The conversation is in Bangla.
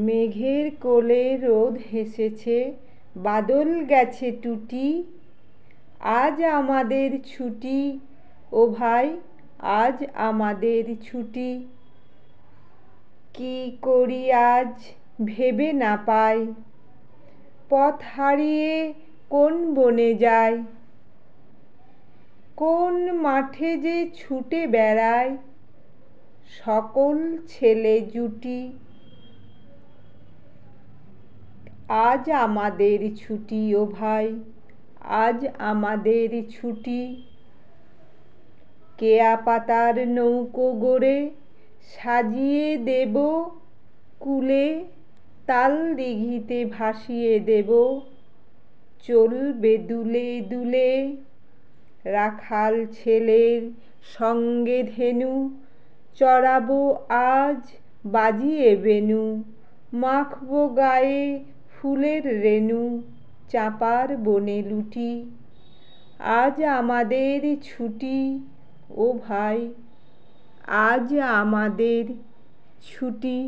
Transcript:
মেঘের কোলে রোদ হেসেছে, বাদল গেছে টুটি। আজ আমাদের ছুটি, ও ভাই আজ আমাদের ছুটি। কি করি আজ ভেবে না পাই, পথ হারিয়ে কোন বনে যাই। কোন মাঠে যে ছুটে বেড়ায় সকল ছেলে জুটি। আজ আমাদের ছুটি, ও ভাই আজ আমাদের ছুটি। কেয়া পাতার নৌকো গড়ে সাজিয়ে দেব কূলে, তাল দিঘিতে ভাসিয়ে দেব চলবে দুলে দুলে। রাখাল ছেলের সঙ্গে ধেনু চড়াবো আজ বাজিয়ে বেনু। মাখবো গায়ে ফুলের রেণু, চাঁপার বনে লুটি। আজ আমাদের ছুটি, ও ভাই আজ আমাদের ছুটি।